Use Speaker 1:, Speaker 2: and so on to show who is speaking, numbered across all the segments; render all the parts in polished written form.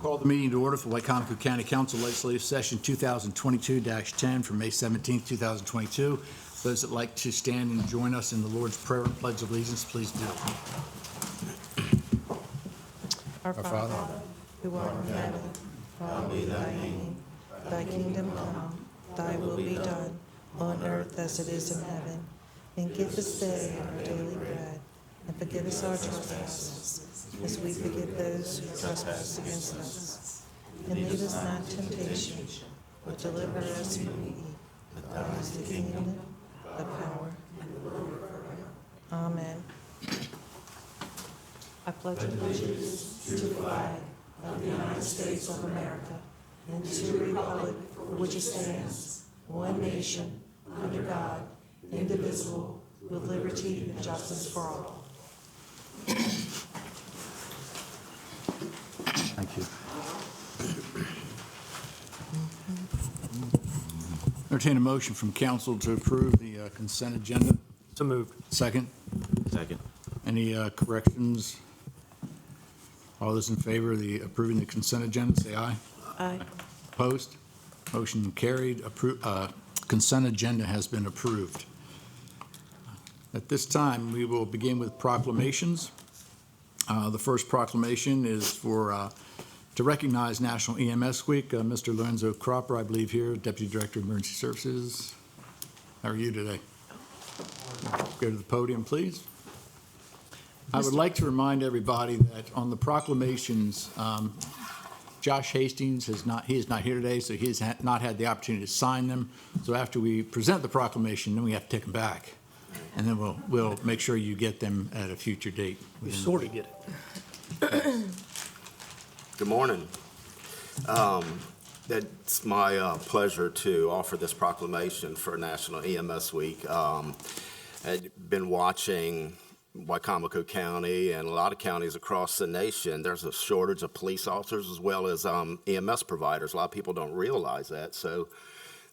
Speaker 1: Call the meeting to order for Wicomico County Council Legislative Session 2022-10 from May 17, 2022. Those that like to stand and join us in the Lord's Prayer and Pledge of Allegiance, please do.
Speaker 2: Our Father, who art in heaven, hallowed be thy name. Thy kingdom come, thy will be done, on earth as it is in heaven. And give us today our daily bread, and forgive us our trespasses, as we forgive those who trespass against us. And lead us not into temptation, but deliver us from evil. For thine is the kingdom, the power, and the glory forever. Amen. I pledge allegiance to the flag of the United States of America and to the republic for which it stands, one nation, under God, indivisible, with liberty and justice for all.
Speaker 1: Thank you. Entertain a motion from council to approve the consent agenda.
Speaker 3: So moved.
Speaker 1: Second.
Speaker 3: Second.
Speaker 1: Any corrections? All those in favor of approving the consent agenda, say aye.
Speaker 2: Aye.
Speaker 1: Opposed? Motion carried. Consent agenda has been approved. At this time, we will begin with proclamations. The first proclamation is to recognize National EMS Week. Mr. Lorenzo, I believe here, Deputy Director of Emergency Services. How are you today? Go to the podium, please. I would like to remind everybody that on the proclamations, Josh Hastings is not here today, so he has not had the opportunity to sign them. So after we present the proclamation, then we have to take them back. And then we'll make sure you get them at a future date.
Speaker 3: We sort of get it.
Speaker 4: Good morning. It's my pleasure to offer this proclamation for National EMS Week. I've been watching Wicomico County and a lot of counties across the nation. There's a shortage of police officers as well as EMS providers. A lot of people don't realize that. So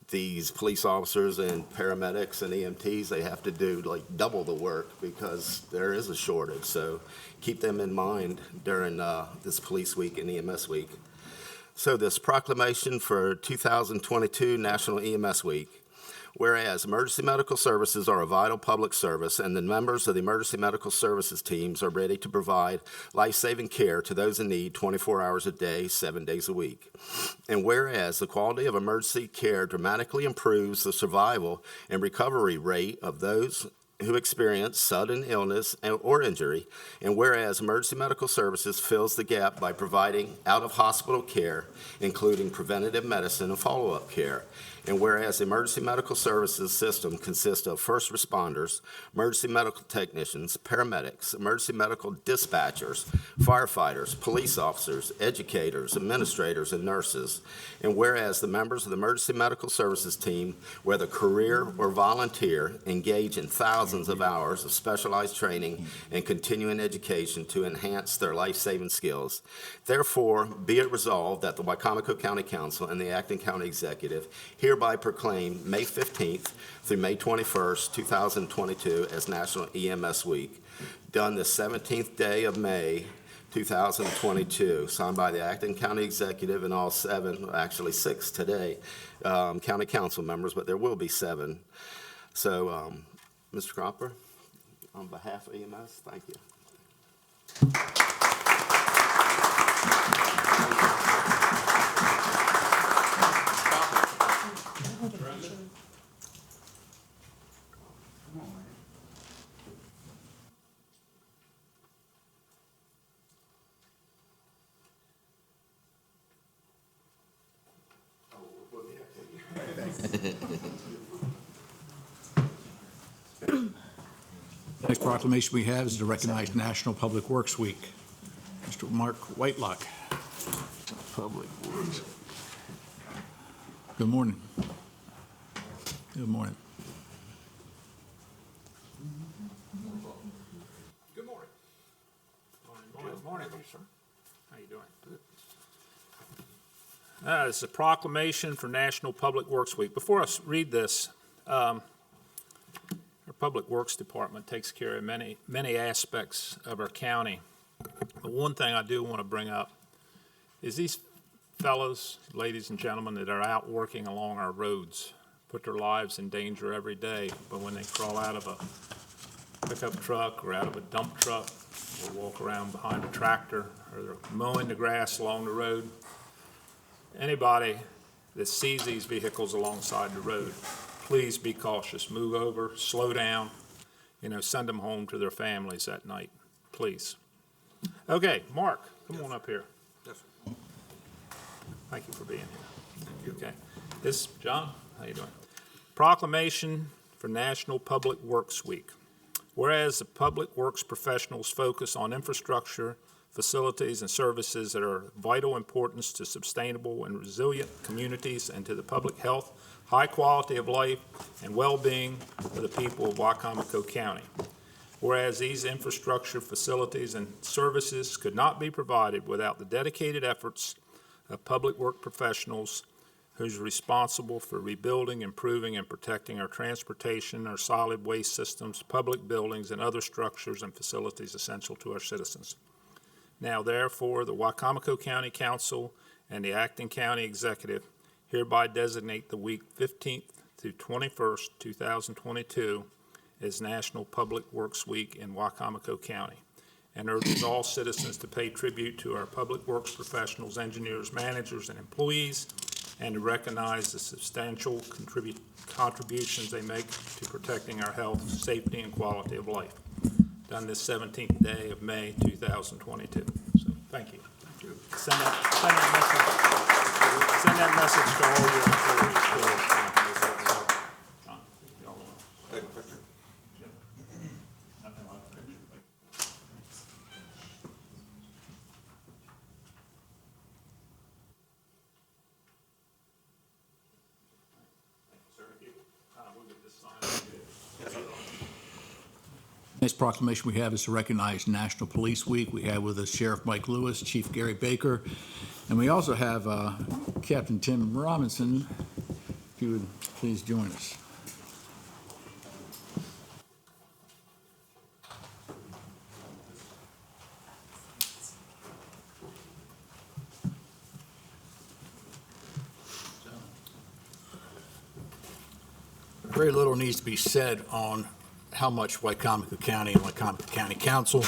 Speaker 4: these police officers and paramedics and EMTs, they have to do like double the work because there is a shortage. So keep them in mind during this police week and EMS week. So this proclamation for 2022 National EMS Week. Whereas emergency medical services are a vital public service and the members of the emergency medical services teams are ready to provide life-saving care to those in need 24 hours a day, 7 days a week. And whereas the quality of emergency care dramatically improves the survival and recovery rate of those who experience sudden illness or injury, and whereas emergency medical services fills the gap by providing out-of-hospital care, including preventative medicine and follow-up care, and whereas the emergency medical services system consists of first responders, emergency medical technicians, paramedics, emergency medical dispatchers, firefighters, police officers, educators, administrators, and nurses, and whereas the members of the emergency medical services team, whether career or volunteer, engage in thousands of hours of specialized training and continuing education to enhance their life-saving skills. Therefore, be it resolved that the Wicomico County Council and the Acting County Executive hereby proclaim May 15th through May 21st, 2022 as National EMS Week, done the 17th day of May 2022, signed by the Acting County Executive and all six today, County Council members, but there will be 7. So, Mr. Cropper, on behalf of EMS, thank you.
Speaker 1: Next proclamation we have is to recognize National Public Works Week. Mr. Mark Whitelock. Public Works. Good morning. Good morning.
Speaker 5: Good morning. Morning, sir. How you doing? Good. This is a proclamation for National Public Works Week. Before I read this, our Public Works Department takes care of many aspects of our county. But one thing I do want to bring up is these fellows, ladies and gentlemen, that are out working along our roads, put their lives in danger every day, but when they crawl out of a pickup truck or out of a dump truck or walk around behind a tractor or they're mowing the grass along the road, anybody that sees these vehicles alongside the road, please be cautious. Move over, slow down, send them home to their families at night, please. Okay, Mark, come on up here. Thank you for being here. Okay. This, John, how you doing? Proclamation for National Public Works Week. Whereas the public works professionals focus on infrastructure, facilities, and services that are of vital importance to sustainable and resilient communities and to the public health, high quality of life, and well-being of the people of Wicomico County. Whereas these infrastructure, facilities, and services could not be provided without the dedicated efforts of public work professionals who's responsible for rebuilding, improving, and protecting our transportation, our solid waste systems, public buildings, and other structures and facilities essential to our citizens. Now, therefore, the Wicomico County Council and the Acting County Executive hereby designate the week 15th through 21st, 2022 as National Public Works Week in Wicomico County, and urges all citizens to pay tribute to our public works professionals, engineers, managers, and employees, and to recognize the substantial contributions they make to protecting our health, safety, and quality of life. Done this 17th day of May 2022. So thank you. Send that message to all your employees. John, y'all want to take a picture? Nothing like a picture.
Speaker 1: Next proclamation we have is to recognize National Police Week. We have with us Sheriff Mike Lewis, Chief Gary Baker, and we also have Captain Tim Robinson, if you would please join us. Very little needs to be said on how much Wicomico County and Wicomico County Council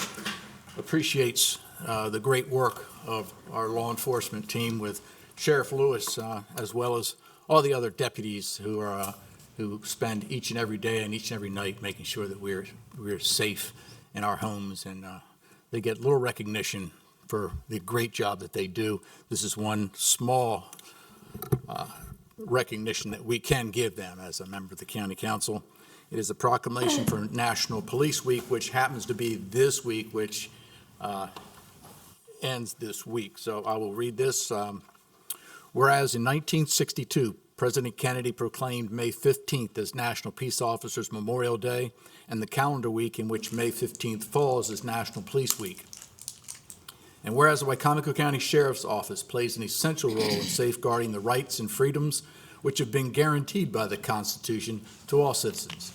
Speaker 1: appreciates the great work of our law enforcement team with Sheriff Lewis, as well as all the other deputies who spend each and every day and each and every night making sure that we're safe in our homes, and they get little recognition for the great job that they do. This is one small recognition that we can give them as a member of the County Council. It is a proclamation for National Police Week, which happens to be this week, which ends this week. So I will read this. Whereas in 1962, President Kennedy proclaimed May 15th as National Peace Officers Memorial Day, and the calendar week in which May 15th falls is National Police Week. And whereas the Wicomico County Sheriff's Office plays an essential role in safeguarding the rights and freedoms which have been guaranteed by the Constitution to all citizens.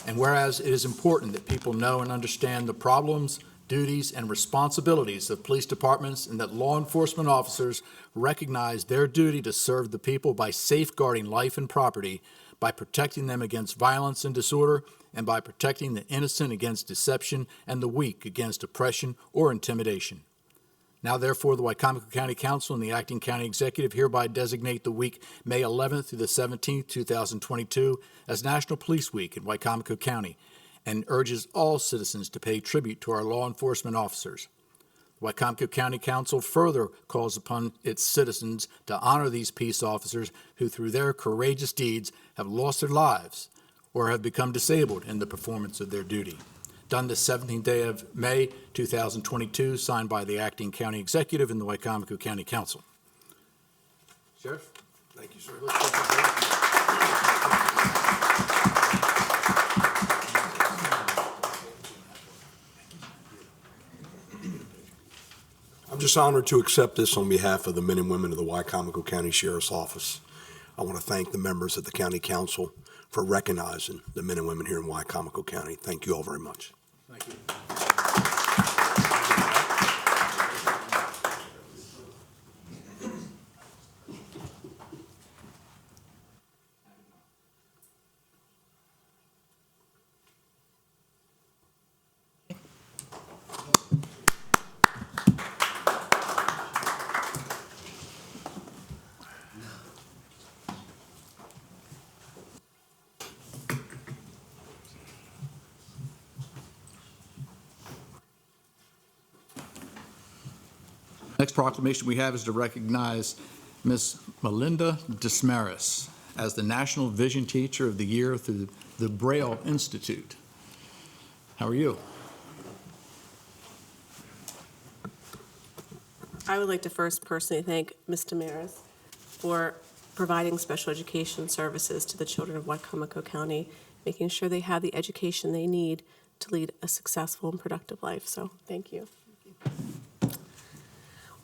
Speaker 1: And whereas it is important that people know and understand the problems, duties, and responsibilities of police departments, and that law enforcement officers recognize their duty to serve the people by safeguarding life and property, by protecting them against violence and disorder, and by protecting the innocent against deception and the weak against oppression or intimidation. Now, therefore, the Wicomico County Council and the Acting County Executive hereby designate the week May 11th through the 17th, 2022 as National Police Week in Wicomico County, and urges all citizens to pay tribute to our law enforcement officers. The Wicomico County Council further calls upon its citizens to honor these peace officers who, through their courageous deeds, have lost their lives or have become disabled in the performance of their duty. Done this 17th day of May 2022, signed by the Acting County Executive and the Wicomico County Council. Sheriff?
Speaker 6: Thank you, sir. I'm just honored to accept this on behalf of the men and women of the Wicomico County Sheriff's Office. I want to thank the members of the County Council for recognizing the men and women here in Wicomico County. Thank you all very much.
Speaker 1: Thank you. Next proclamation we have is to recognize Miss Melinda Desmarais as the National Vision Teacher of the Year through the Braille Institute. How are you?
Speaker 7: I would like to first personally thank Ms. Damaris for providing special education services to the children of Wicomico County, making sure they have the education they need to lead a successful and productive life. So thank you.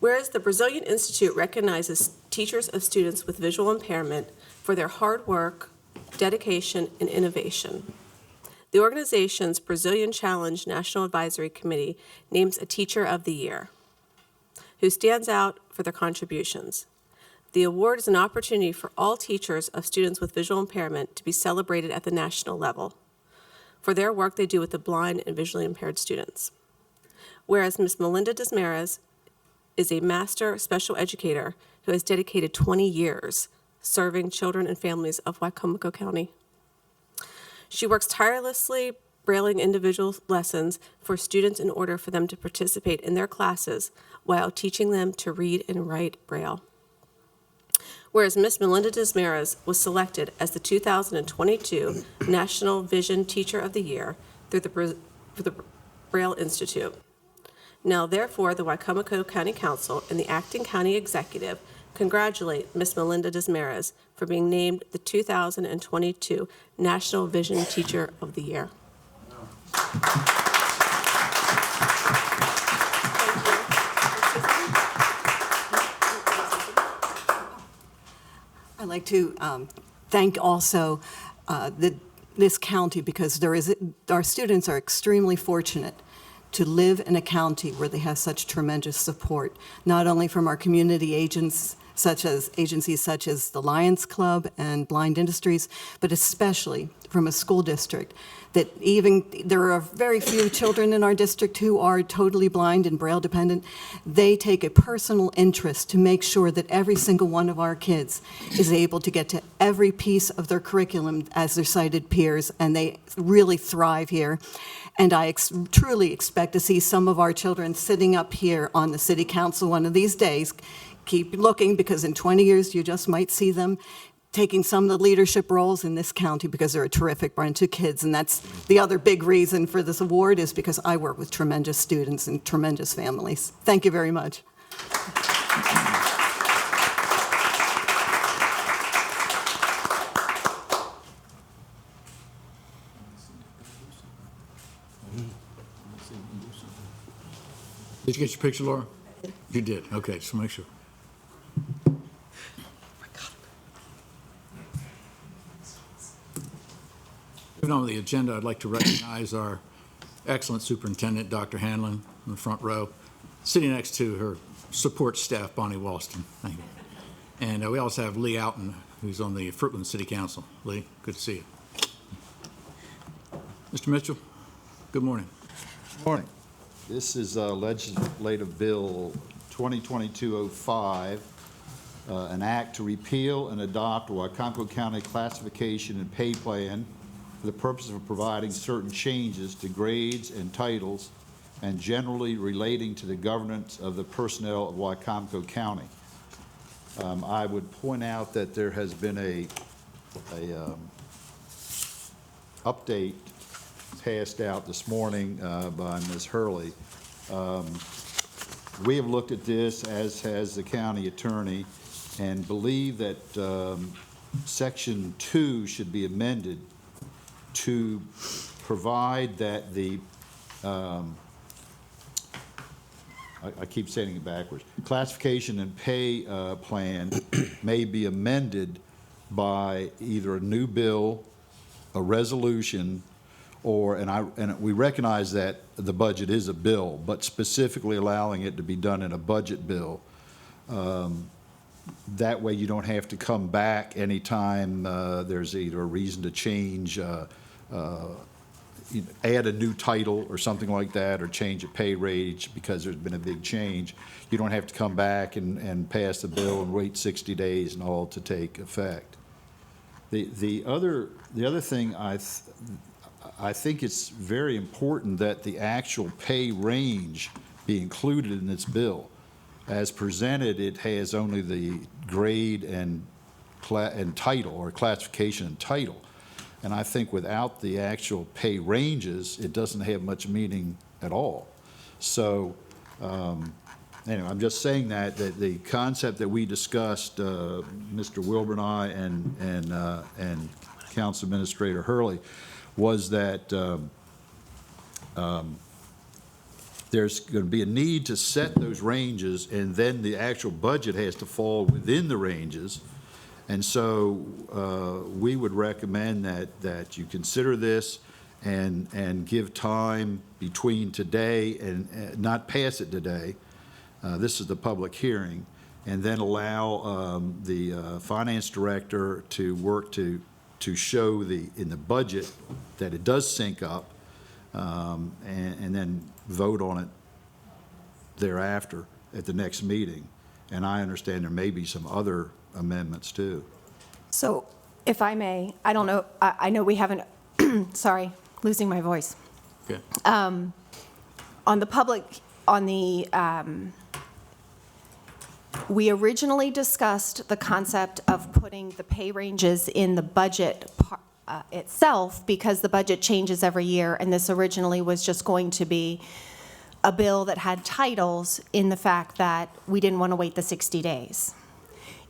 Speaker 7: Whereas the Brazilian Institute recognizes teachers of students with visual impairment for their hard work, dedication, and innovation. The organization's Brazilian Challenge National Advisory Committee names a Teacher of the Year who stands out for their contributions. The award is an opportunity for all teachers of students with visual impairment to be celebrated at the national level for their work they do with the blind and visually impaired students. Whereas Ms. Melinda Desmarais is a master special educator who has dedicated 20 years serving children and families of Wicomico County. She works tirelessly brailing individual lessons for students in order for them to participate in their classes while teaching them to read and write Braille. Whereas Ms. Melinda Desmarais was selected as the 2022 National Vision Teacher of the Year through the Braille Institute. Now, therefore, the Wicomico County Council and the acting county executive congratulate Ms. Melinda Desmarais for being named the 2022 National Vision Teacher of the Year.
Speaker 8: I'd like to thank also this county, because our students are extremely fortunate to live in a county where they have such tremendous support, not only from our community agencies such as the Lions Club and Blind Industries, but especially from a school district that there are very few children in our district who are totally blind and Braille dependent. They take a personal interest to make sure that every single one of our kids is able to get to every piece of their curriculum as their sighted peers, and they really thrive here. And I truly expect to see some of our children sitting up here on the city council one of these days. Keep looking, because in 20 years you just might see them taking some of the leadership roles in this county, because they're a terrific bunch of kids. And that's the other big reason for this award, is because I work with tremendous students and tremendous families. Thank you very much.
Speaker 1: Did you get your picture, Laura? You did. Okay, just make sure. Moving on to the agenda, I'd like to recognize our excellent superintendent, Dr. Hanlon, in the front row, sitting next to her support staff, Bonnie Walston. Thank you. And we also have Lee Oughton, who's on the Fruitland City Council. Lee, good to see you. Mr. Mitchell, good morning.
Speaker 9: Good morning. This is Legislative Bill 2022-05, an act to repeal and adopt a Wicomico County classification and pay plan for the purpose of providing certain changes to grades and titles and generally relating to the governance of the personnel of Wicomico County. I would point out that there has been a update passed out this morning by Ms. Hurley. We have looked at this, as has the county attorney, and believe that Section 2 should be amended to provide that the, I keep saying it backwards, classification and pay plan may be amended by either a new bill, a resolution, or, and we recognize that the budget is a bill, but specifically allowing it to be done in a budget bill. That way you don't have to come back anytime there's either a reason to change, add a new title or something like that, or change a pay rate because there's been a big change. You don't have to come back and pass the bill and wait 60 days and all to take effect. The other thing I think it's very important that the actual pay range be included in this bill. As presented, it has only the grade and title, or classification and title. And I think without the actual pay ranges, it doesn't have much meaning at all. So, anyway, I'm just saying that the concept that we discussed, Mr. Wilbur and I and Council Administrator Hurley, was that there's going to be a need to set those ranges, and then the actual budget has to fall within the ranges. And so we would recommend that you consider this and give time between today and not pass it today. This is the public hearing, and then allow the finance director to work to show in the budget that it does sync up, and then vote on it thereafter at the next meeting. And I understand there may be some other amendments too.
Speaker 10: So if I may, I don't know, I know we haven't, sorry, losing my voice.
Speaker 1: Okay.
Speaker 10: We originally discussed the concept of putting the pay ranges in the budget itself, because the budget changes every year, and this originally was just going to be a bill that had titles, in the fact that we didn't want to wait the 60 days.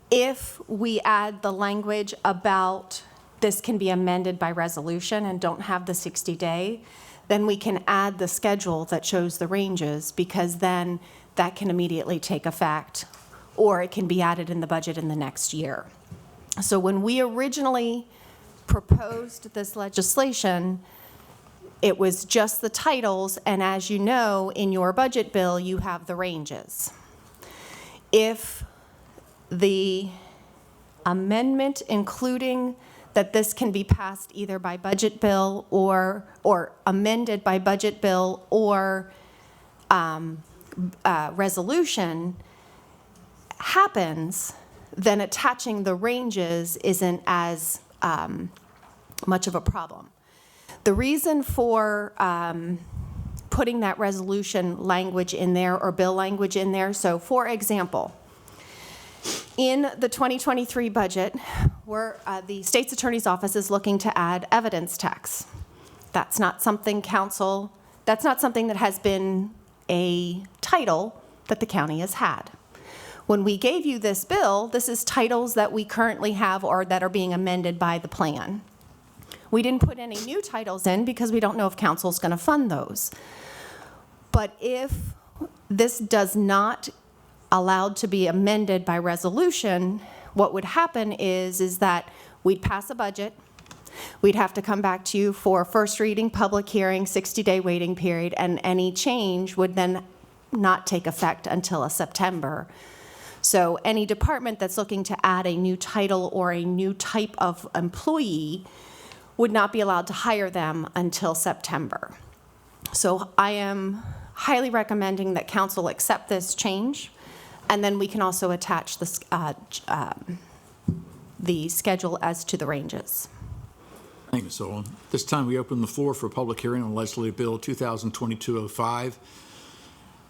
Speaker 10: If we add the language about this can be amended by resolution and don't have the 60-day, then we can add the schedule that shows the ranges, because then that can immediately take effect, or it can be added in the budget in the next year. So when we originally proposed this legislation, it was just the titles, and as you know, in your budget bill, you have the ranges. If the amendment, including that this can be passed either by budget bill or amended by budget bill or resolution, happens, then attaching the ranges isn't as much of a problem. The reason for putting that resolution language in there, or bill language in there, so for example, in the 2023 budget, the state's attorney's office is looking to add evidence tax. That's not something that has been a title that the county has had. When we gave you this bill, this is titles that we currently have or that are being amended by the plan. We didn't put any new titles in because we don't know if council's going to fund those. But if this does not allowed to be amended by resolution, what would happen is that we'd pass a budget, we'd have to come back to you for first reading, public hearing, 60-day waiting period, and any change would then not take effect until September. So any department that's looking to add a new title or a new type of employee would not be allowed to hire them until September. So I am highly recommending that council accept this change, and then we can also attach the schedule as to the ranges.
Speaker 1: Thank you, Ms. Olin. This time we open the floor for public hearing on Legislative Bill 2022-05,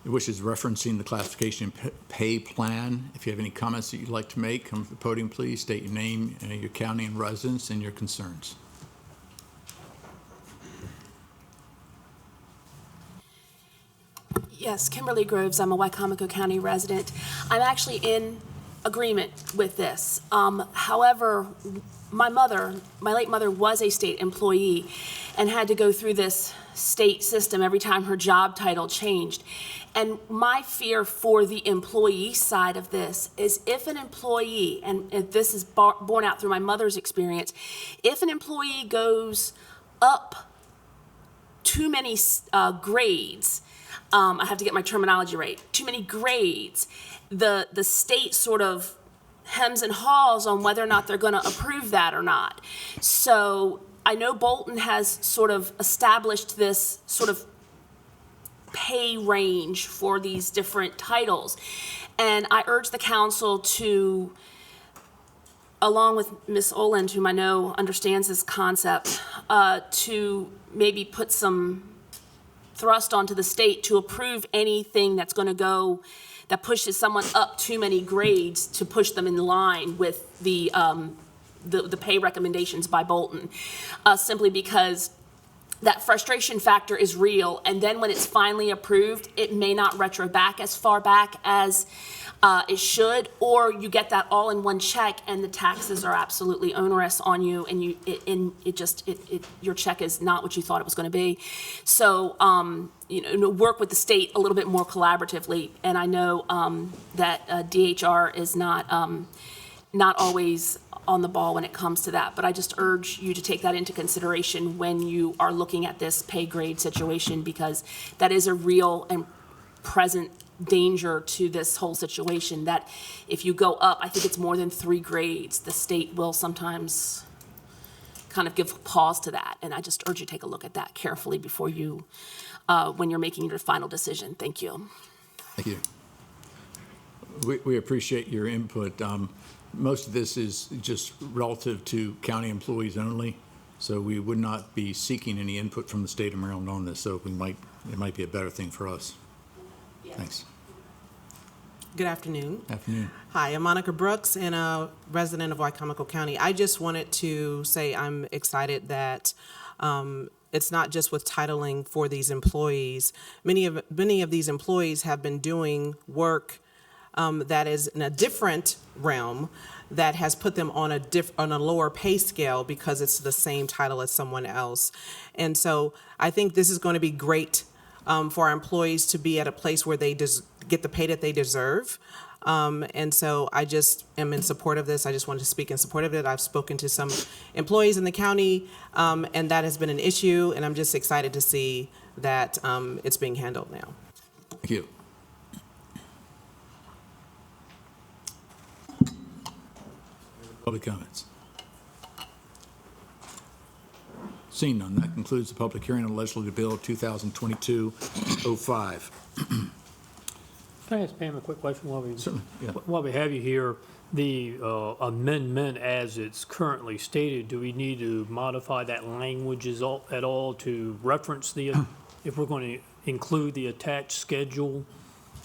Speaker 1: which is referencing the classification pay plan. If you have any comments that you'd like to make, come to the podium, please. State your name, your county and residence, and your concerns.
Speaker 7: Yes, Kimberly Groves. I'm a Wicomico County resident. I'm actually in agreement with this. However, my late mother was a state employee and had to go through this state system every time her job title changed. And my fear for the employee side of this is, if an employee, and this is borne out through my mother's experience, if an employee goes up too many grades, I have to get my terminology right, too many grades, the state sort of hems and haws on whether or not they're going to approve that or not. So I know Bolton has sort of established this sort of pay range for these different titles. And I urge the council to, along with Ms. Oland, whom I know understands this concept, to maybe put some thrust onto the state to approve anything that's going to go, that pushes someone up too many grades to push them in line with the pay recommendations by Bolton, simply because that frustration factor is real. And then when it's finally approved, it may not retro back as far back as it should, or you get that all in one check and the taxes are absolutely onerous on you, and your check is not what you thought it was going to be. So, work with the state a little bit more collaboratively. And I know that DHR is not always on the ball when it comes to that, but I just urge you to take that into consideration when you are looking at this pay grade situation, because that is a real and present danger to this whole situation, that if you go up, I think it's more than 3 grades, the state will sometimes kind of give pause to that. And I just urge you to take a look at that carefully before you, when you're making your final decision. Thank you.
Speaker 1: Thank you. We appreciate your input. Most of this is just relative to county employees only, so we would not be seeking any input from the state of Maryland on this, so it might be a better thing for us. Thanks.
Speaker 11: Good afternoon.
Speaker 1: Afternoon.
Speaker 11: Hi, I'm Monica Brooks and a resident of Wicomico County. I just wanted to say I'm excited that it's not just with titling for these employees. Many of these employees have been doing work that is in a different realm that has put them on a lower pay scale because it's the same title as someone else. And so I think this is going to be great for our employees to be at a place where they get the pay that they deserve. And so I just am in support of this. I just wanted to speak in support of it. I've spoken to some employees in the county, and that has been an issue, and I'm just excited to see that it's being handled now.
Speaker 1: Thank you. Public comments? Seeing none, that concludes the public hearing on legislative bill 2022-05.
Speaker 3: Can I ask Pam a quick question
Speaker 1: Certainly, yeah.
Speaker 3: while we have you here? The amendment as it's currently stated, do we need to modify that language at all to reference if we're going to include the attached schedule?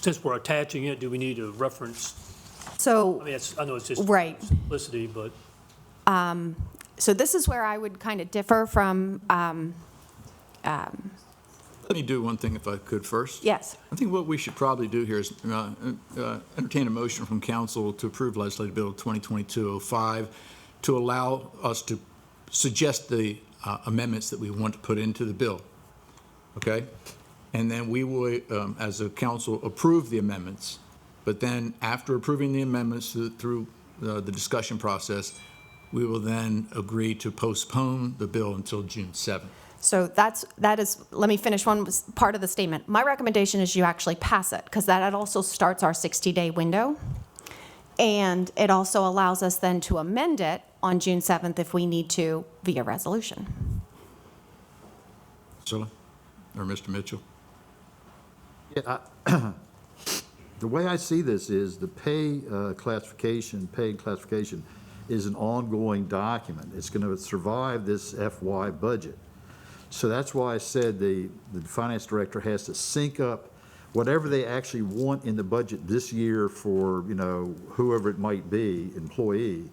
Speaker 3: Since we're attaching it, do we need to reference?
Speaker 10: So,
Speaker 3: I know it's just
Speaker 10: right.
Speaker 3: simplicity, but.
Speaker 10: So this is where I would kind of differ from,
Speaker 1: Let me do one thing if I could first.
Speaker 10: yes.
Speaker 1: I think what we should probably do here is entertain a motion from council to approve legislative bill 2022-05 to allow us to suggest the amendments that we want to put into the bill. Okay? And then we will, as a council, approve the amendments. But then after approving the amendments through the discussion process, we will then agree to postpone the bill until June 7th.
Speaker 10: So that is, let me finish one part of the statement. My recommendation is you actually pass it, because that also starts our 60-day window. And it also allows us then to amend it on June 7th if we need to via resolution.
Speaker 1: Priscilla or Mr. Mitchell?
Speaker 9: Yeah, the way I see this is the pay classification is an ongoing document. It's going to survive this FY budget. So that's why I said the finance director has to sync up whatever they actually want in the budget this year for, whoever it might be, employee,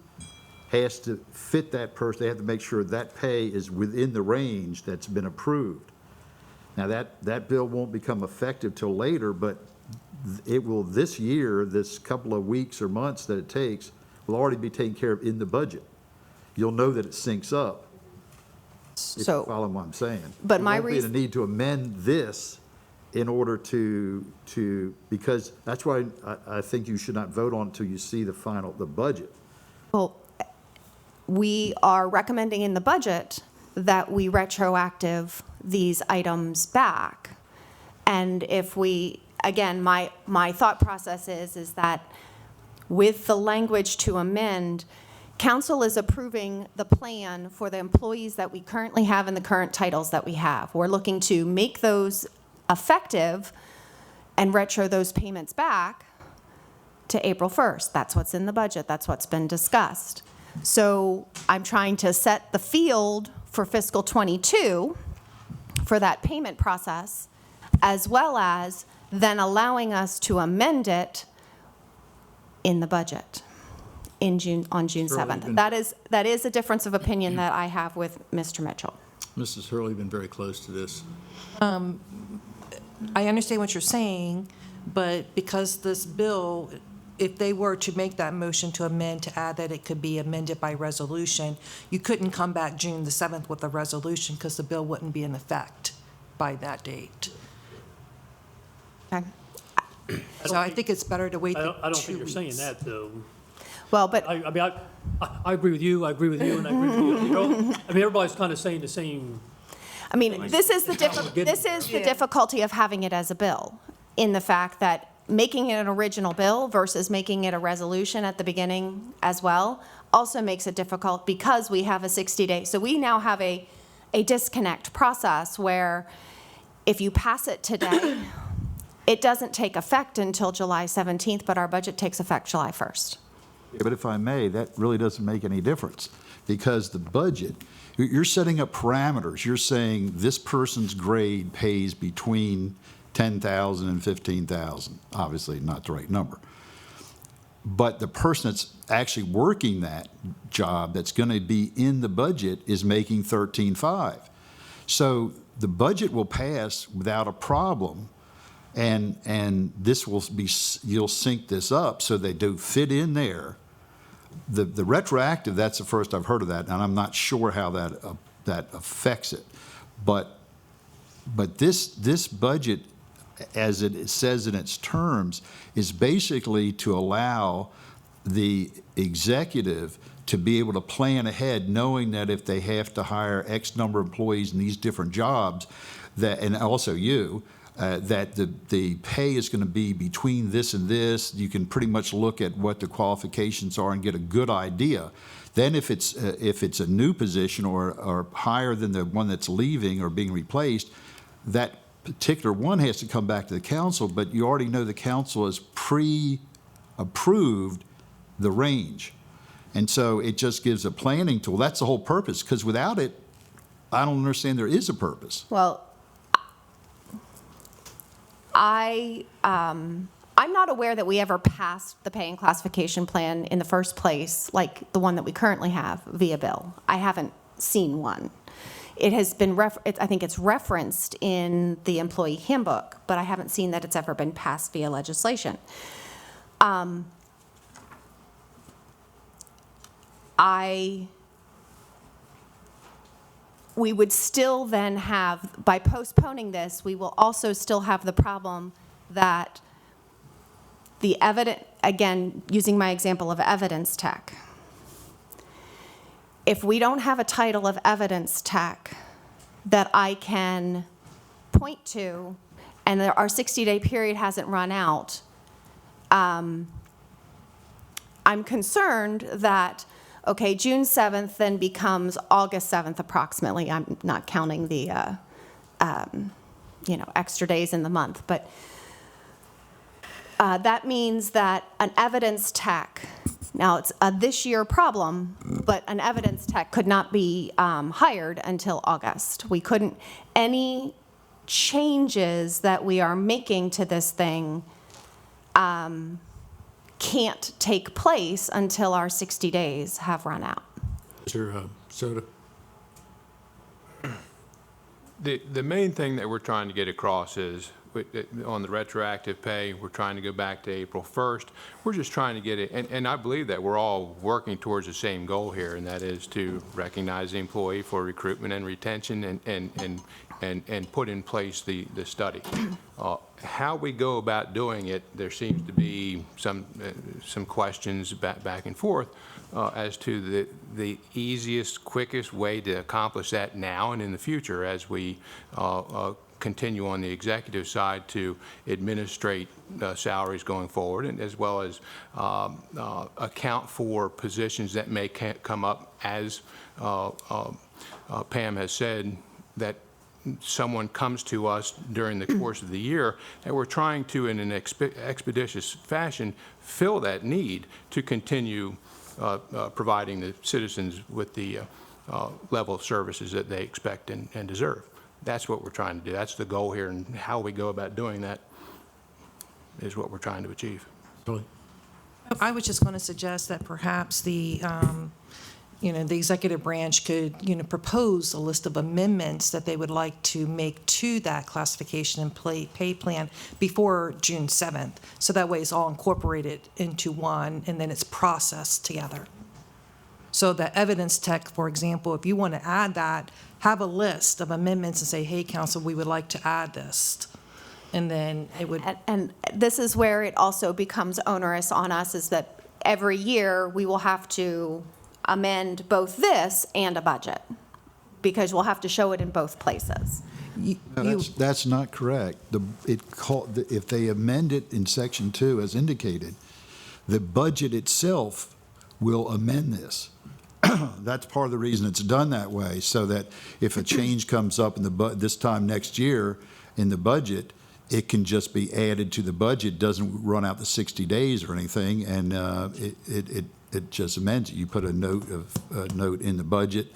Speaker 9: has to fit that person. They have to make sure that pay is within the range that's been approved. Now, that bill won't become effective till later, but it will this year, this couple of weeks or months that it takes, will already be taken care of in the budget. You'll know that it syncs up. If you follow what I'm saying.
Speaker 10: But
Speaker 9: there
Speaker 10: my
Speaker 9: won't be the need to amend this in order to because that's why I think you should not vote on until you see the budget.
Speaker 10: Well, we are recommending in the budget that we retroactive these items back. And if we, again, my thought process is that with the language to amend, council is approving the plan for the employees that we currently have and the current titles that we have. We're looking to make those effective and retro those payments back to April 1st. That's what's in the budget. That's what's been discussed. So I'm trying to set the field for fiscal '22 for that payment process, as well as then allowing us to amend it in the budget on June
Speaker 1: Shirley,
Speaker 10: 7th.
Speaker 1: been-
Speaker 10: That is a difference of opinion that I have with Mr. Mitchell.
Speaker 1: Mrs. Hurley been very close to this.
Speaker 2: I understand what you're saying, but because this bill, if they were to make that motion to amend, to add that it could be amended by resolution, you couldn't come back June the 7th with a resolution because the bill wouldn't be in effect by that date.
Speaker 10: Okay.
Speaker 2: So I think it's better to wait
Speaker 3: I
Speaker 2: the
Speaker 3: don't
Speaker 2: 2
Speaker 3: think you're
Speaker 2: weeks.
Speaker 3: saying that, though.
Speaker 10: Well, but
Speaker 3: I mean, I agree with you, I agree with you, and I agree with you. You know, I mean, everybody's kind of saying the same.
Speaker 10: I mean, this is the
Speaker 3: getting
Speaker 10: difficulty of having it as a bill, in the fact that making it an original bill versus making it a resolution at the beginning as well also makes it difficult because we have a 60-day. So we now have a disconnect process where if you pass it today, it doesn't take effect until July 17th, but our budget takes effect July 1st.
Speaker 9: Yeah, but if I may, that really doesn't make any difference, because the budget, you're setting up parameters. You're saying this person's grade pays between 10,000 and 15,000. Obviously not the right number. But the person that's actually working that job that's going to be in the budget is making 13.5. So the budget will pass without a problem, and this will be, you'll sync this up so they do fit in there. The retroactive, that's the first I've heard of that, and I'm not sure how that affects it. But this budget, as it says in its terms, is basically to allow the executive to be able to plan ahead, knowing that if they have to hire X number of employees in these different jobs, that, and also you, that the pay is going to be between this and this. You can pretty much look at what the qualifications are and get a good idea. Then if it's a new position or higher than the one that's leaving or being replaced, that particular one has to come back to the council, but you already know the council has pre-approved the range. And so it just gives a planning tool. That's the whole purpose, because without it, I don't understand there is a purpose.
Speaker 10: Well, I'm not aware that we ever passed the pay and classification plan in the first place, like the one that we currently have via bill. I haven't seen one. It has been, I think it's referenced in the employee handbook, but I haven't seen that it's ever been passed via legislation. We would still then have, by postponing this, we will also still have the problem that the evidence, again, using my example of evidence tech, if we don't have a title of evidence tech that I can point to, and our 60-day period hasn't run out, I'm concerned that, okay, June 7th then becomes August 7th approximately. I'm not counting the, extra days in the month, but that means that an evidence tech, now it's a this year problem, but an evidence tech could not be hired until August. We couldn't, any changes that we are making to this thing can't take place until our 60 days have run out.
Speaker 1: Mr. Psota?
Speaker 12: The main thing that we're trying to get across is, on the retroactive pay, we're trying to go back to April 1st. We're just trying to get it, and I believe that we're all working towards the same goal here, and that is to recognize the employee for recruitment and retention and put in place the study. How we go about doing it, there seems to be some questions back and forth as to the easiest, quickest way to accomplish that now and in the future as we continue on the executive side to administrate salaries going forward, and as well as account for positions that may come up, as Pam has said, that someone comes to us during the course of the year, and we're trying to, in an expeditious fashion, fill that need to continue providing the citizens with the level of services that they expect and deserve. That's what we're trying to do. That's the goal here, and how we go about doing that is what we're trying to achieve.
Speaker 1: Really?
Speaker 2: I was just going to suggest that perhaps the executive branch could, propose a list of amendments that they would like to make to that classification and pay plan before June 7th. So that way it's all incorporated into one, and then it's processed together. So the evidence tech, for example, if you want to add that, have a list of amendments and say, hey, council, we would like to add this. And then it would.
Speaker 10: And this is where it also becomes onerous on us, is that every year we will have to amend both this and a budget, because we'll have to show it in both places.
Speaker 9: No, that's not correct. If they amend it in Section 2 as indicated, the budget itself will amend this. That's part of the reason it's done that way, so that if a change comes up in this time next year in the budget, it can just be added to the budget, doesn't run out the 60 days or anything, and it just amends it. You put a note in the budget.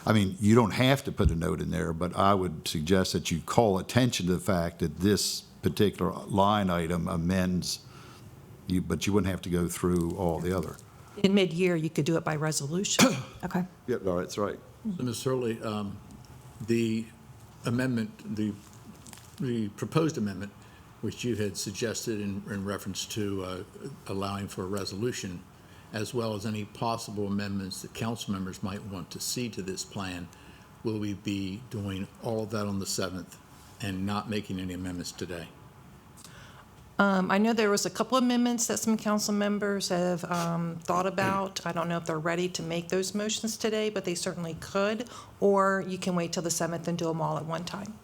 Speaker 9: I mean, you don't have to put a note in there, but I would suggest that you call attention to the fact that this particular line item amends, but you wouldn't have to go through all the other.
Speaker 2: In mid-year, you could do it by resolution.
Speaker 10: Okay.
Speaker 9: Yep, no, that's right.
Speaker 1: So, Ms. Hurley, the amendment, the proposed amendment, which you had suggested in reference to allowing for a resolution, as well as any possible amendments that council members might want to see to this plan, will we be doing all of that on the 7th and not making any amendments today?
Speaker 2: I know there was a couple amendments that some council members have thought about. I don't know if they're ready to make those motions today, but they certainly could, or you can wait till the 7th and do them all at one time.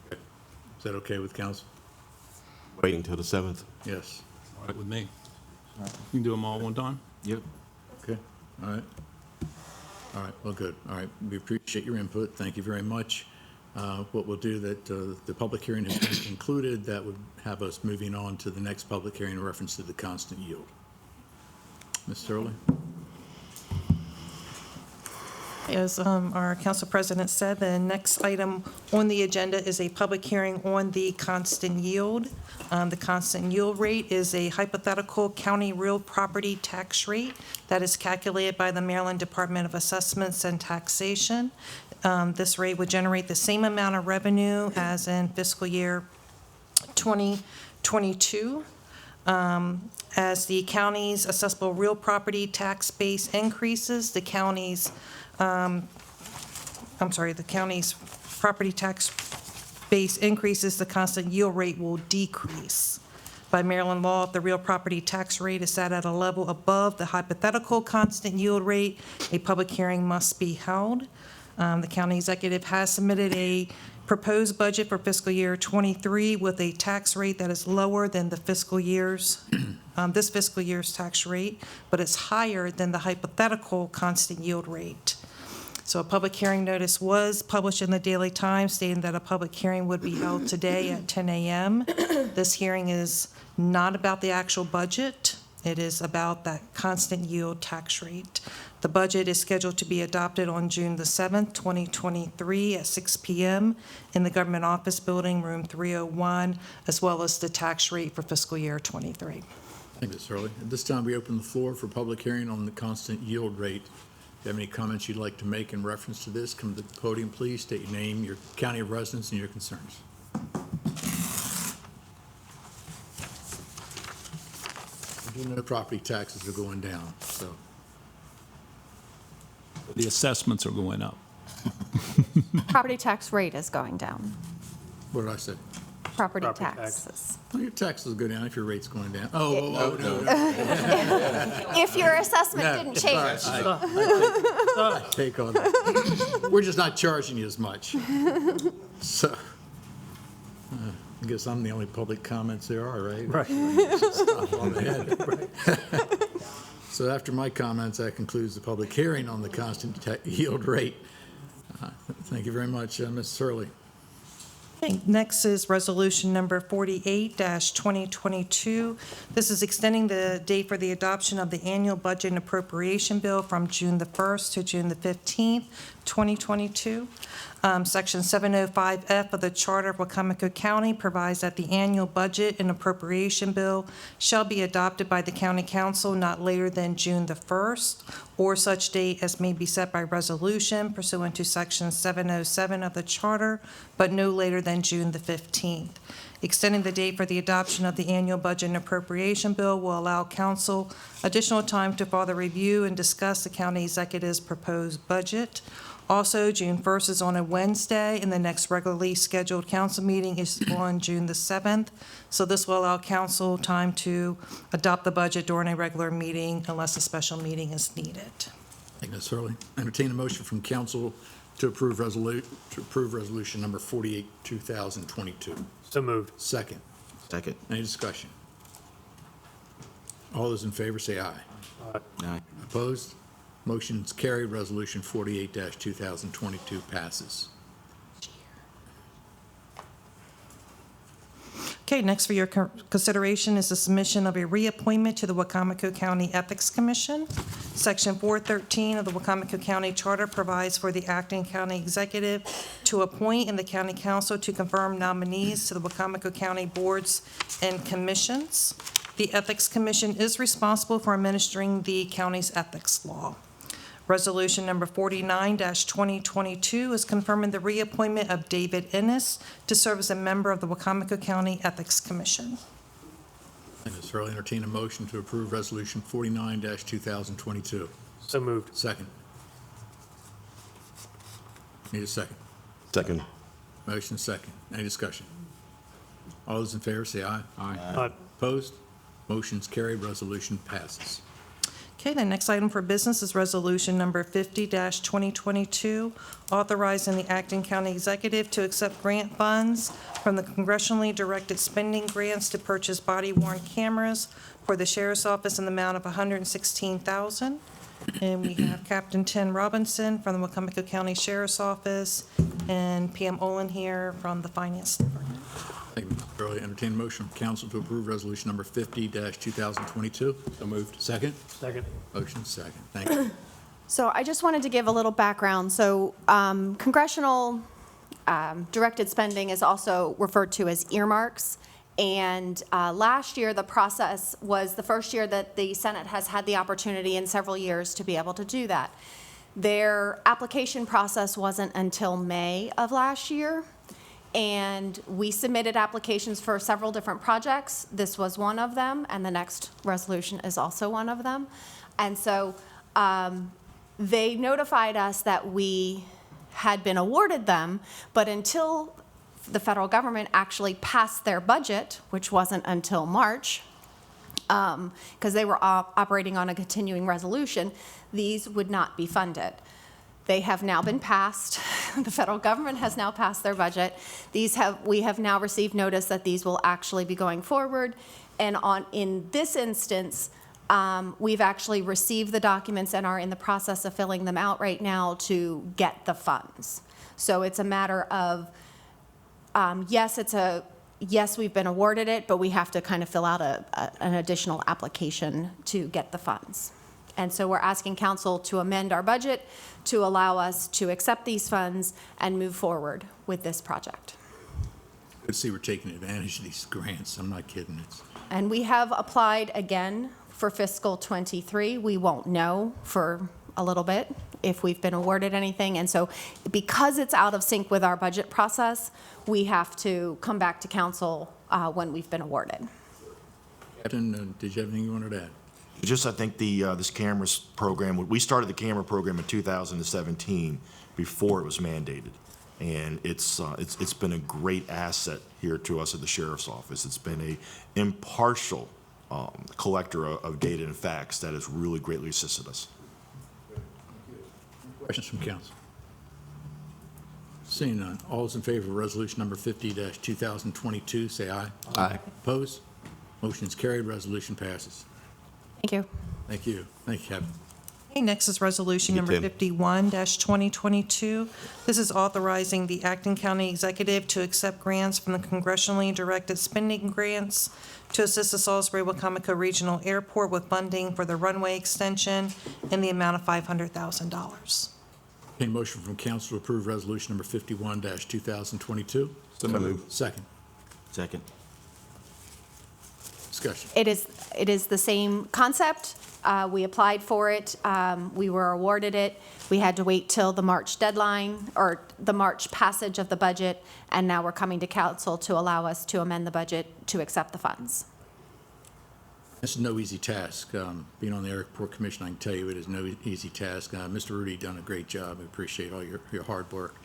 Speaker 1: Okay. Is that okay with council?
Speaker 13: Waiting till the 7th.
Speaker 1: Yes.
Speaker 5: All right with me. You can do them all one time?
Speaker 13: Yep.
Speaker 1: Okay, all right. All right, well, good. All right, we appreciate your input. Thank you very much. What we'll do, that the public hearing has been concluded, that would have us moving on to the next public hearing in reference to the constant yield. Ms. Hurley?
Speaker 2: As our council president said, the next item on the agenda is a public hearing on the constant yield. The constant yield rate is a hypothetical county real property tax rate that is calculated by the Maryland Department of Assessments and Taxation. This rate would generate the same amount of revenue as in fiscal year 2022. As the county's assessable real property tax base increases, the county's property tax base increases, the constant yield rate will decrease. By Maryland law, if the real property tax rate is set at a level above the hypothetical constant yield rate, a public hearing must be held. The county executive has submitted a proposed budget for fiscal year '23 with a tax rate that is lower than the fiscal year's, this fiscal year's tax rate, but it's higher than the hypothetical constant yield rate. So a public hearing notice was published in the Daily Times stating that a public hearing would be held today at 10 a.m. This hearing is not about the actual budget. It is about that constant yield tax rate. The budget is scheduled to be adopted on June the 7th, 2023 at 6 p.m. in the Government Office Building, room 301, as well as the tax rate for fiscal year '23.
Speaker 1: Thank you, Ms. Hurley. At this time, we open the floor for public hearing on the constant yield rate. If you have any comments you'd like to make in reference to this, come to the podium, please. State your name, your county of residence, and your concerns. We do know property taxes are going down, so.
Speaker 5: The assessments are going up.
Speaker 10: Property tax rate is going down.
Speaker 1: What did I say?
Speaker 10: Property
Speaker 3: Property
Speaker 10: taxes.
Speaker 1: Well, your taxes go down if your rate's going down. No.
Speaker 10: If your assessment
Speaker 1: No,
Speaker 10: didn't
Speaker 1: sorry,
Speaker 10: change.
Speaker 1: I take on that. We're just not charging you as much. So, I guess I'm the only public comments there are, right?
Speaker 3: Right.
Speaker 1: Stop on the head. So after my comments, that concludes the public hearing on the constant yield rate. Thank you very much, Ms. Hurley.
Speaker 2: Okay, next is resolution number 48-2022. This is extending the date for the adoption of the annual budget and appropriation bill from June the 1st to June the 15th, 2022. Section 705F of the Charter of Wicomico County provides that the annual budget and appropriation bill shall be adopted by the county council not later than June the 1st, or such date as may be set by resolution pursuant to Section 707 of the Charter, but no later than June the 15th. Extending the date for the adoption of the annual budget and appropriation bill will allow council additional time to further review and discuss the county executive's proposed budget. Also, June 1st is on a Wednesday, and the next regularly scheduled council meeting is on June the 7th. So this will allow council time to adopt the budget during a regular meeting unless a special meeting is needed.
Speaker 1: Thank you, Ms. Hurley. Entertain a motion from council to approve resolution number 48, 2022.
Speaker 3: So moved.
Speaker 1: Second.
Speaker 13: Second.
Speaker 1: Any discussion? All those in favor say aye.
Speaker 13: Aye.
Speaker 1: Opposed? Motion's carried. Resolution 48-2022 passes.
Speaker 2: Okay, next for your consideration is the submission of a reappointment to the Wicomico County Ethics Commission. Section 413 of the Wicomico County Charter provides for the acting county executive to appoint and the county council to confirm nominees to the Wicomico County boards and commissions. The Ethics Commission is responsible for administering the county's ethics law. Resolution number 49-2022 is confirming the reappointment of David Ennis to serve as a member of the Wicomico County Ethics Commission.
Speaker 1: Thank you, Ms. Hurley. Entertain a motion to approve resolution 49-2022.
Speaker 3: So moved.
Speaker 1: Second. Need a second.
Speaker 13: Second.
Speaker 1: Motion second. Any discussion? All those in favor say aye.
Speaker 3: Aye.
Speaker 1: Opposed? Motion's carried. Resolution passes.
Speaker 2: Okay, the next item for business is resolution number 50-2022, authorizing the acting county executive to accept grant funds from the congressionally directed spending grants to purchase body-worn cameras for the sheriff's office in the amount of $116,000. And we have Captain Tim Robinson from the Wicomico County Sheriff's Office and PM Olin here from the Finance Department.
Speaker 1: Thank you, Mr. Hurley. Entertain a motion from council to approve resolution number 50-2022. So moved. Second.
Speaker 3: Second.
Speaker 1: Motion second. Thank you.
Speaker 10: So I just wanted to give a little background. So congressional directed spending is also referred to as earmarks. And last year, the process was the first year that the Senate has had the opportunity in several years to be able to do that. Their application process wasn't until May of last year. And we submitted applications for several different projects. This was one of them, and the next resolution is also one of them. And so they notified us that we had been awarded them, but until the federal government actually passed their budget, which wasn't until March, because they were operating on a continuing resolution, these would not be funded. They have now been passed. The federal government has now passed their budget. We have now received notice that these will actually be going forward. And in this instance, we've actually received the documents and are in the process of filling them out right now to get the funds. So it's a matter of, yes, we've been awarded it, but we have to kind of fill out an additional application to get the funds. And so we're asking council to amend our budget to allow us to accept these funds and move forward with this project.
Speaker 1: Good to see we're taking advantage of these grants. I'm not kidding.
Speaker 10: And we have applied again for fiscal '23. We won't know for a little bit if we've been awarded anything. And so because it's out of sync with our budget process, we have to come back to council when we've been awarded.
Speaker 1: Captain, did you have anything you wanted to add?
Speaker 14: Just, I think this cameras program, we started the camera program in 2017 before it was mandated. And it's been a great asset here to us at the Sheriff's Office. It's been a impartial collector of data and facts that has really greatly assisted us.
Speaker 1: Questions from council? Seeing none, all those in favor of resolution number 50-2022, say aye.
Speaker 13: Aye.
Speaker 1: Opposed? Motion is carried. Resolution passes.
Speaker 10: Thank you.
Speaker 1: Thank you. Thank you, Captain.
Speaker 2: Okay, next is resolution number 51-2022. This is authorizing the acting county executive to accept grants from the congressionally directed spending grants to assist the Salisbury-Wicomico Regional Airport with funding for the runway extension in the amount of $500,000.
Speaker 1: Entertain a motion from council to approve resolution number 51-2022.
Speaker 13: So moved.
Speaker 1: Second.
Speaker 13: Second.
Speaker 10: It is the same concept. We applied for it. We were awarded it. We had to wait till the March deadline or the March passage of the budget, and now we're coming to council to allow us to amend the budget to accept the funds.
Speaker 1: This is no easy task. Being on the Airport Commission, I can tell you it is no easy task. Mr. Rudy done a great job. We appreciate all your hard work.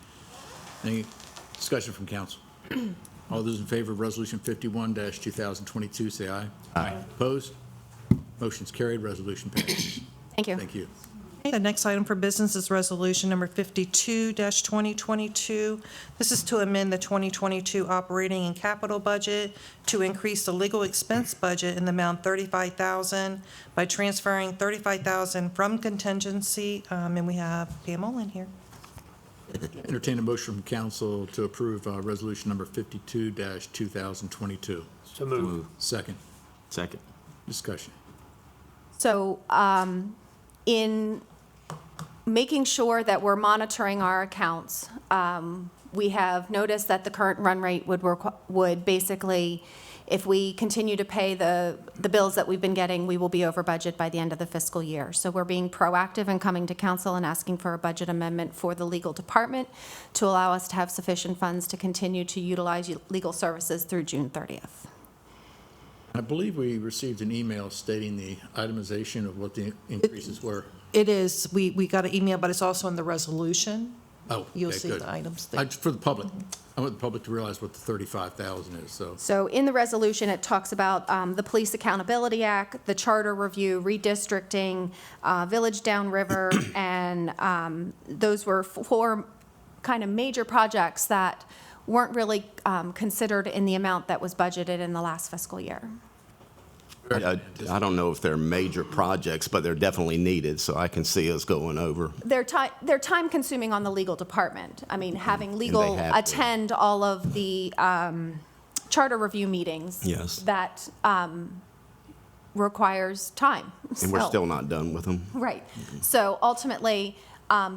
Speaker 1: Any discussion from council? All those in favor of Resolution 51-2022, say aye.
Speaker 13: Aye.
Speaker 1: Opposed? Motion's carried. Resolution passes.
Speaker 10: Thank you.
Speaker 1: Thank you.
Speaker 2: The next item for business is Resolution Number 52-2022. This is to amend the 2022 operating and capital budget to increase the legal expense budget in the amount $35,000 by transferring $35,000 from contingency, and we have Pam Olin here.
Speaker 1: Entertain a motion from council to approve Resolution Number 52-2022.
Speaker 3: So moved.
Speaker 1: Second.
Speaker 13: Second.
Speaker 1: Discussion.
Speaker 10: So in making sure that we're monitoring our accounts, we have noticed that the current run rate would basically, if we continue to pay the bills that we've been getting, we will be over budget by the end of the fiscal year. So we're being proactive in coming to council and asking for a budget amendment for the legal department to allow us to have sufficient funds to continue to utilize legal services through June 30th.
Speaker 1: I believe we received an email stating the itemization of what the increases were.
Speaker 2: It is, we got an email, but it's also in the resolution.
Speaker 1: Oh,
Speaker 2: You'll
Speaker 1: okay,
Speaker 2: see
Speaker 1: good.
Speaker 2: the items there.
Speaker 1: For the public. I want the public to realize what the 35,000 is, so.
Speaker 10: So in the resolution, it talks about the Police Accountability Act, the charter review, redistricting, Village Downriver, and those were four kind of major projects that weren't really considered in the amount that was budgeted in the last fiscal year.
Speaker 4: I don't know if they're major projects, but they're definitely needed, so I can see us going over.
Speaker 10: They're time consuming on the legal department. I mean, having legal
Speaker 4: have to.
Speaker 10: attend all of the charter review meetings.
Speaker 4: Yes.
Speaker 10: That requires time.
Speaker 4: And we're
Speaker 10: So-
Speaker 4: still not done with them.
Speaker 10: Right. So ultimately,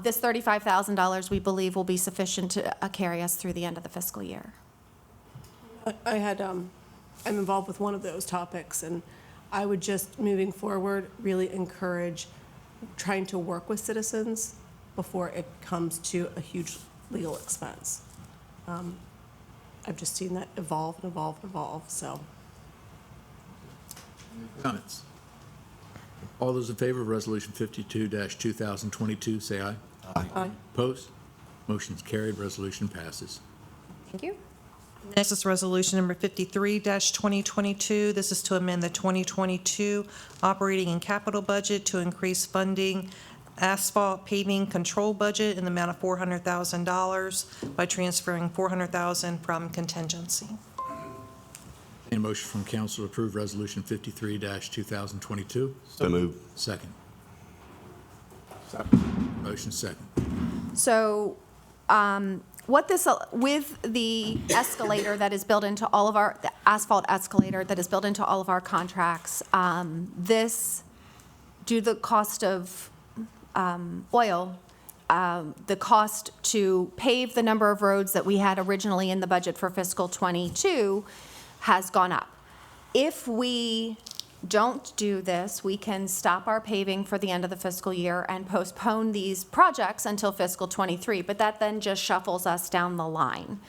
Speaker 10: this $35,000, we believe, will be sufficient to carry us through the end of the fiscal year.
Speaker 15: I'm involved with one of those topics, and I would just, moving forward, really encourage trying to work with citizens before it comes to a huge legal expense. I've just seen that evolve and evolve and evolve, so.
Speaker 1: Comments? All those in favor of Resolution 52-2022, say aye.
Speaker 15: Aye.
Speaker 1: Opposed? Motion's carried. Resolution passes.
Speaker 10: Thank you.
Speaker 2: Next is Resolution Number 53-2022. This is to amend the 2022 operating and capital budget to increase funding asphalt paving control budget in the amount of $400,000 by transferring $400,000 from contingency.
Speaker 1: Any motion from council to approve Resolution 53-2022?
Speaker 4: So moved.
Speaker 1: Second. Motion second.
Speaker 10: So what this, with the escalator that is built into all of our, the asphalt escalator that is built into all of our contracts, this, due to the cost of oil, the cost to pave the number of roads that we had originally in the budget for fiscal '22 has gone up. If we don't do this, we can stop our paving for the end of the fiscal year and postpone these projects until fiscal '23, but that then just shuffles us down the line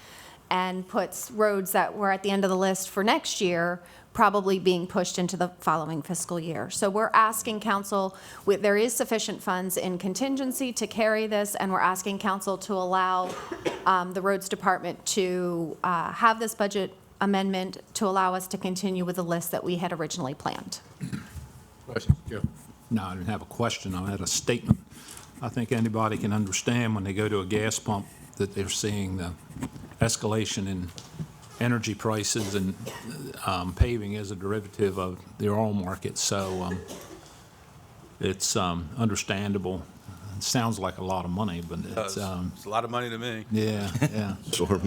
Speaker 10: and puts roads that were at the end of the list for next year probably being pushed into the following fiscal year. So we're asking council, there is sufficient funds in contingency to carry this, and we're asking council to allow the roads department to have this budget amendment to allow us to continue with the list that we had originally planned.
Speaker 1: Questions? Joe?
Speaker 5: No, I didn't have a question. I had a statement. I think anybody can understand when they go to a gas pump that they're seeing the escalation in energy prices, and paving is a derivative of the oil market. So it's understandable. It sounds like a lot of money, but it's
Speaker 16: a lot of money to me.
Speaker 5: yeah, yeah.
Speaker 4: Sure.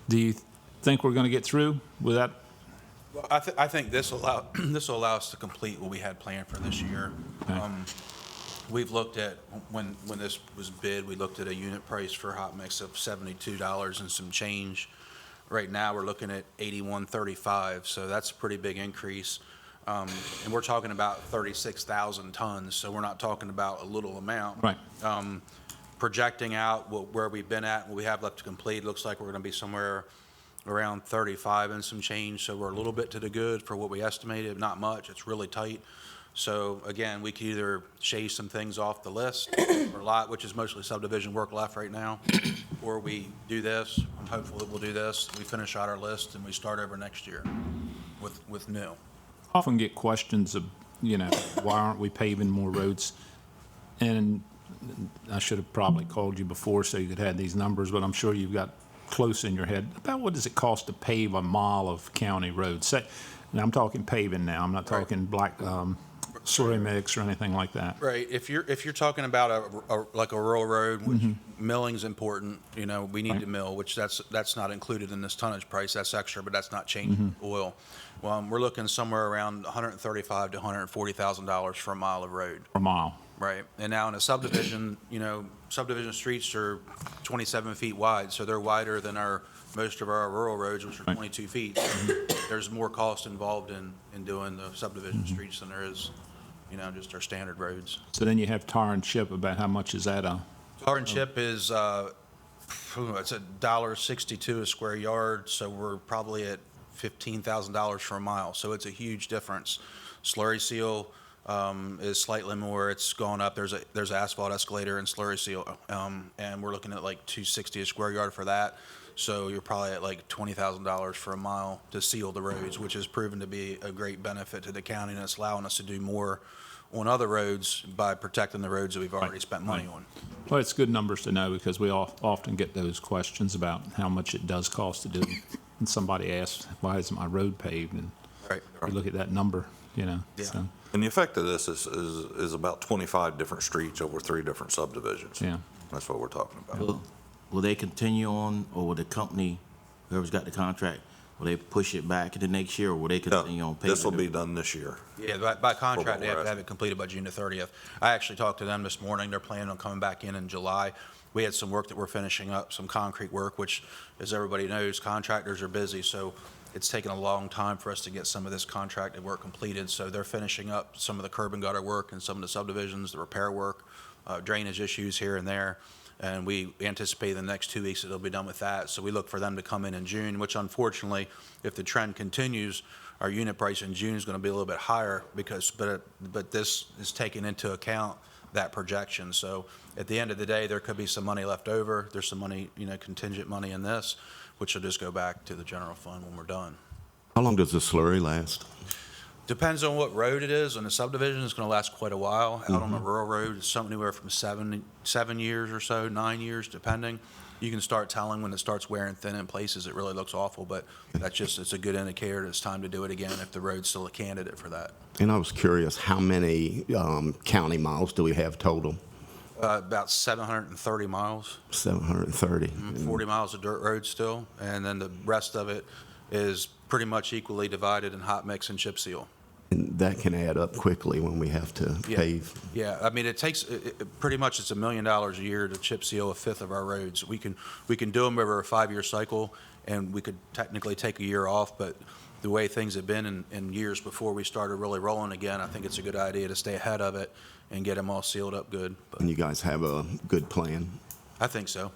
Speaker 5: Do you think we're going to get through with that?
Speaker 16: Well, I think this will allow us to complete what we had planned for this year. we've looked at, when this was bid, we looked at a unit price for hot mix of $72 and some change. Right now, we're looking at $81.35, so that's a pretty big increase. And we're talking about 36,000 tons, so we're not talking about a little amount.
Speaker 1: Right.
Speaker 16: Projecting out where we've been at, what we have left to complete, looks like we're going to be somewhere around 35 and some change, so we're a little bit to the good for what we estimated, not much. It's really tight. So again, we could either shave some things off the list, or lot, which is mostly subdivision work left right now, or we do this. I'm hopeful that we'll do this. We finish out our list and we start over next year with new.
Speaker 5: Often get questions of, why aren't we paving more roads? And I should have probably called you before so you could have these numbers, but I'm sure you've got close in your head. About what does it cost to pave a mile of county roads? Say, and I'm talking paving now. I'm not talking slurry mix or anything like that.
Speaker 16: Right. If you're talking about like a rural road, which milling's important, we need to mill, which that's not included in this tonnage price. That's extra, but that's not changing oil. Well, we're looking somewhere around $135,000 to $140,000 for a mile of road.
Speaker 5: A mile.
Speaker 16: Right. And now in a subdivision, subdivision streets are 27 feet wide, so they're wider than most of our rural roads, which are 22 feet. There's more cost involved in doing the subdivision streets than there is, just our standard roads.
Speaker 5: So then you have tar and chip. About how much is that?
Speaker 16: Tar and chip is, it's $1.62 a square yard, so we're probably at $15,000 for a mile, so it's a huge difference. Slurry seal is slightly more. It's gone up. There's asphalt escalator and slurry seal, and we're looking at like $260 a square yard for that. So you're probably at like $20,000 for a mile to seal the roads, which has proven to be a great benefit to the county, and it's allowing us to do more on other roads by protecting the roads that we've already spent money on.
Speaker 5: Well, it's good numbers to know because we often get those questions about how much it does cost to do. And somebody asks, why isn't my road paved? And we look at that number,
Speaker 16: Yeah.
Speaker 5: So,
Speaker 17: And the effect of this is about 25 different streets over 3 different subdivisions.
Speaker 5: yeah.
Speaker 17: That's what we're talking about.
Speaker 13: Will they continue on, or will the company, whoever's got the contract, will they push it back into next year, or will they continue on paying?
Speaker 17: This will be done this year.
Speaker 16: Yeah, by contract, they have to have it completed by June the 30th. I actually talked to them this morning. They're planning on coming back in July. We had some work that we're finishing up, some concrete work, which, as everybody knows, contractors are busy, so it's taken a long time for us to get some of this contracted work completed. So they're finishing up some of the curb and gutter work and some of the subdivisions, the repair work, drainage issues here and there. And we anticipate in the next 2 weeks that they'll be done with that. So we look for them to come in June, which unfortunately, if the trend continues, our unit price in June is going to be a little bit higher but this is taking into account that projection. So at the end of the day, there could be some money left over. There's some money, contingent money in this, which will just go back to the general fund when we're done.
Speaker 18: How long does the slurry last?
Speaker 16: Depends on what road it is. On the subdivision, it's going to last quite a while. Out on a rural road, it's something anywhere from 7 years or so, 9 years, depending. You can start telling when it starts wearing thin in places. It really looks awful, but it's a good indicator that it's time to do it again if the road's still a candidate for that.
Speaker 18: And I was curious, how many county miles do we have total?
Speaker 16: About 730 miles.
Speaker 18: 730.
Speaker 16: 40 miles of dirt road still, and then the rest of it is pretty much equally divided in hot mix and chip seal.
Speaker 18: And that can add up quickly when we have to pave.
Speaker 16: Yeah, I mean, it takes, pretty much it's $1 million a year to chip seal a fifth of our roads. We can do them over a 5-year cycle, and we could technically take a year off, but the way things have been in years before we started really rolling again, I think it's a good idea to stay ahead of it and get them all sealed up good. But
Speaker 18: And you guys have a good plan?
Speaker 16: I think so.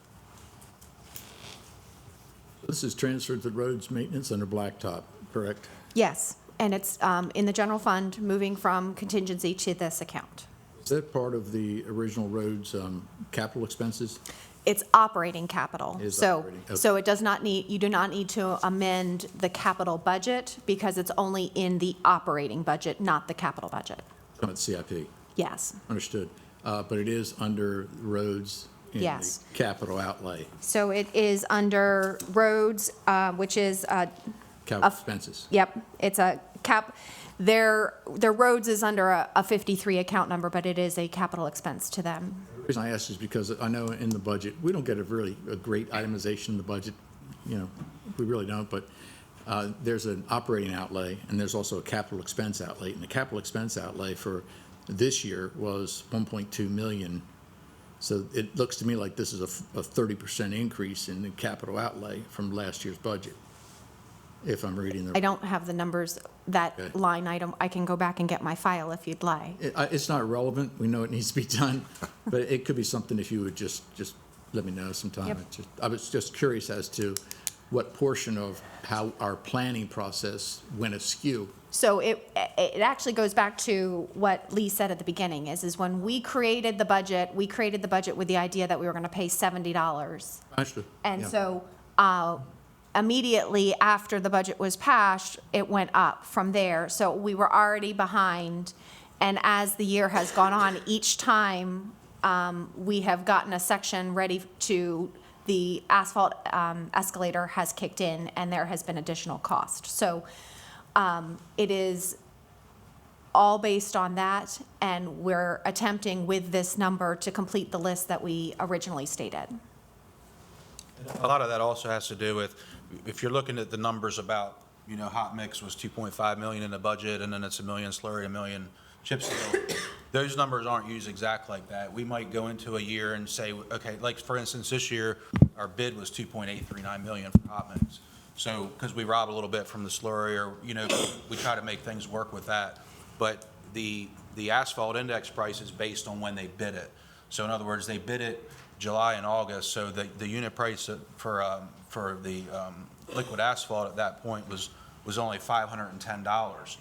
Speaker 1: This is transferred to roads maintenance under blacktop, correct?
Speaker 10: Yes, and it's in the general fund, moving from contingency to this account.
Speaker 1: Is that part of the original roads capital expenses?
Speaker 10: It's operating capital.
Speaker 1: It is
Speaker 10: So,
Speaker 1: operating, okay.
Speaker 10: so it does not need, you do not need to amend the capital budget because it's only in the operating budget, not the capital budget.
Speaker 1: From CIP?
Speaker 10: Yes.
Speaker 1: Understood. But it is under roads in the
Speaker 10: Yes.
Speaker 1: capital outlay,
Speaker 10: So it is under roads, which is,
Speaker 1: capital expenses.
Speaker 10: yep, it's a cap, their roads is under a 53 account number, but it is a capital expense to them.
Speaker 1: The reason I ask is because I know in the budget, we don't get a great itemization in the budget, we really don't, but there's an operating outlay and there's also a capital expense outlay. And the capital expense outlay for this year was 1.2 million. So it looks to me like this is a 30% increase in the capital outlay from last year's budget, if I'm reading the.
Speaker 10: I don't have the numbers, that
Speaker 1: Okay.
Speaker 10: line item. I can go back and get my file if you'd like.
Speaker 1: It's not relevant. We know it needs to be done, but it could be something if you would just let me know sometime.
Speaker 10: Yep.
Speaker 1: I was just curious as to what portion of how our planning process went askew.
Speaker 10: So it actually goes back to what Lee said at the beginning, is when we created the budget with the idea that we were going to pay $70.
Speaker 1: Understood.
Speaker 10: And
Speaker 1: Yeah.
Speaker 10: so immediately after the budget was passed, it went up from there. So we were already behind. And as the year has gone on, each time we have gotten a section ready to, the asphalt escalator has kicked in and there has been additional cost. So it is all based on that, and we're attempting with this number to complete the list that we originally stated.
Speaker 16: A lot of that also has to do with, if you're looking at the numbers about, hot mix was 2.5 million in the budget, and then it's 1 million slurry, 1 million chip seal. Those numbers aren't used exact like that. We might go into a year and say, okay, like for instance, this year, our bid was 2.839 million for hot mix. So, because we rob a little bit from the slurry, or, we try to make things work with that. But the asphalt index price is based on when they bid it. So in other words, they bid it July and August, so the unit price for the liquid asphalt at that point was only $510.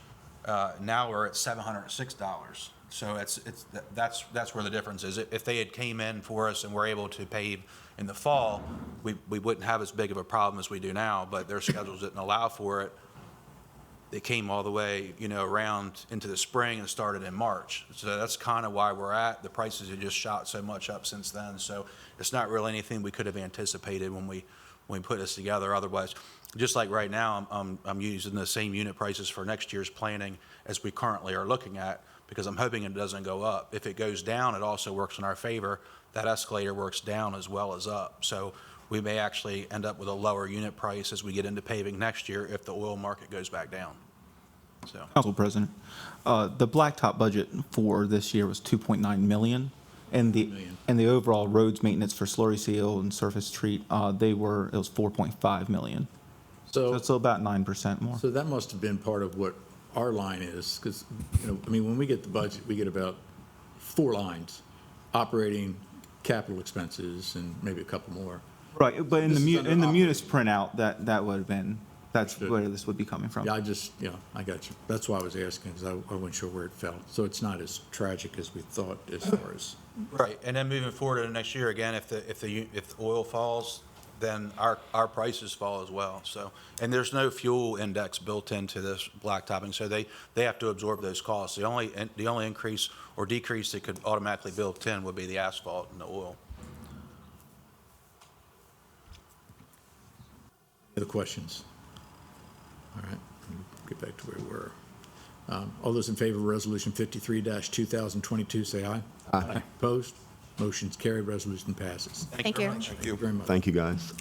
Speaker 16: Now we're at $706. So that's where the difference is. If they had came in for us and were able to pave in the fall, we wouldn't have as big of a problem as we do now, but their schedules didn't allow for it. They came all the way, around into the spring and started in March. So that's kind of why we're at. The prices have just shot so much up since then. So it's not really anything we could have anticipated when we put this together. Otherwise, just like right now, I'm using the same unit prices for next year's planning as we currently are looking at, because I'm hoping it doesn't go up. If it goes down, it also works in our favor. That escalator works down as well as up. So we may actually end up with a lower unit price as we get into paving next year if the oil market goes back down. So.
Speaker 19: Council President, the blacktop budget for this year was 2.9 million, and the overall roads maintenance for slurry seal and surface treat, it was 4.5 million. So it's about 9% more.
Speaker 1: So that must have been part of what our line is, because, when we get the budget, we get about 4 lines: operating, capital expenses, and maybe a couple more.
Speaker 19: Right, but in the munis printout, that would have been, that's where this would be coming from.
Speaker 1: Yeah, I got you. That's why I was asking, because I wasn't sure where it fell. So it's not as tragic as we thought as far as.
Speaker 16: Right, and then moving forward to the next year, again, if the oil falls, then our prices fall as well. So, and there's no fuel index built into this blacktopping, so they have to absorb those costs. The only increase or decrease that could automatically built in would be the asphalt and the oil.
Speaker 1: Any other questions? All right, get back to where we were. All those in favor of Resolution 53-2022, say aye.
Speaker 18: Aye.
Speaker 1: Opposed? Motion's carried. Resolution passes.
Speaker 10: Thank you.
Speaker 1: Thank you very much.
Speaker 18: Thank you, guys.